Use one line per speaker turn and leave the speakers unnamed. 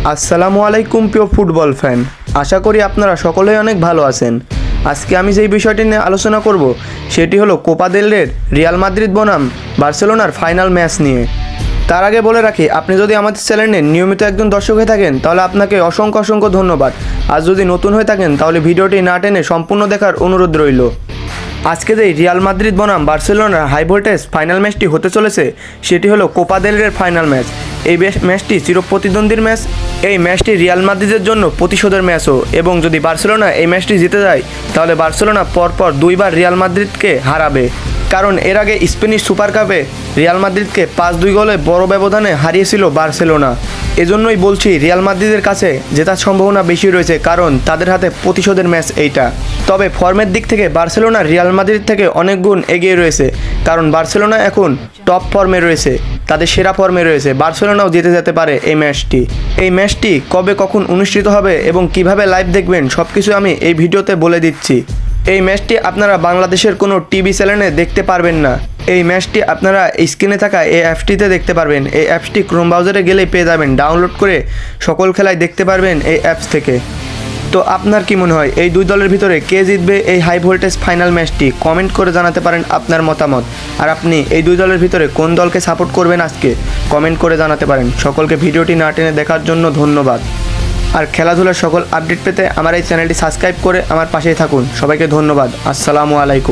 আসসালামু আলাইকুম প্রিয় ফুটবল ফ্যান, আশা করি আপনারা সকলেই অনেক ভালো আছেন। আজকে আমি যেই বিষয়টি নিয়ে আলোচনা করব সেটি হলো কোপা দেল রের রিয়াল মাদ্রিদ বনাম বার্সেলোনার ফাইনাল ম্যাচ নিয়ে। তার আগে বলে রাখি, আপনি যদি আমাদের চ্যানেলের নিয়মিত একজন দর্শক হয়ে থাকেন তাহলে আপনাকে অসংখ্য ধন্যবাদ। আর যদি নতুন হয়ে থাকেন তাহলে ভিডিওটি না টেনে সম্পূর্ণ দেখার অনুরোধ রইল। আজকে যেই রিয়াল মাদ্রিদ বনাম বার্সেলোনার হাই ভোল্টেজ ফাইনাল ম্যাচটি হতে চলেছে সেটি হলো কোপা দেল রের ফাইনাল ম্যাচ। এই ম্যাচটি চিরপ্রতিদ্বন্দ্বীর ম্যাচ। এই ম্যাচটি রিয়াল মাদ্রিদের জন্য প্রতিশোধের ম্যাচও, এবং যদি বার্সেলোনা এই ম্যাচটি জিতে যায় তাহলে বার্সেলোনা পরপর দুইবার রিয়াল মাদ্রিদকে হারাবে। কারণ এর আগে স্প্যানিশ সুপার কাপে রিয়াল মাদ্রিদকে 5-2 গোলে বড় ব্যবধানে হারিয়েছিল বার্সেলোনা। এজন্যই বলছি রিয়াল মাদ্রিদের কাছে জেতার সম্ভাবনা বেশি রয়েছে, কারণ তাদের হাতে প্রতিশোধের ম্যাচ এইটা। তবে ফর্মের দিক থেকে বার্সেলোনা রিয়াল মাদ্রিদ থেকে অনেক গুণ এগিয়ে রয়েছে, কারণ বার্সেলোনা এখন টপ ফর্মে রয়েছে, তাদের সেরা ফর্মে রয়েছে। বার্সেলোনাও জিতে যেতে পারে এই ম্যাচটি। এই ম্যাচটি কবে কখন অনুষ্ঠিত হবে এবং কিভাবে লাইভ দেখবেন সব কিছু আমি এই ভিডিওতে বলে দিচ্ছি। এই ম্যাচটি আপনারা বাংলাদেশের কোনো টিভি চ্যানেলে দেখতে পারবেন না। এই ম্যাচটি আপনারা স্ক্রিনে থাকা এই অ্যাপসটিতে দেখতে পারবেন। এই অ্যাপসটি ক্রোম ব্রাউজারে গেলেই পেয়ে যাবেন, ডাউনলোড করে সকল খেলায় দেখতে পারবেন এই অ্যাপস থেকে। তো আপনার কি মনে হয় এই দুই দলের ভিতরে কে জিতবে এই হাই ভোল্টেজ ফাইনাল ম্যাচটি? কমেন্ট করে জানাতে পারেন আপনার মতামত। আর আপনি এই দুই দলের ভিতরে কোন দলকে সাপোর্ট করবেন আজকে কমেন্ট করে জানাতে পারেন। সকলকে ভিডিওটি না টেনে দেখার জন্য ধন্যবাদ। আর খেলাধুলার সকল আপডেট পেতে আমার এই চ্যানেলটি সাবস্ক্রাইব করে আমার পাশেই থাকুন। সবাইকে ধন্যবাদ। আসসালামু আলাইকুম।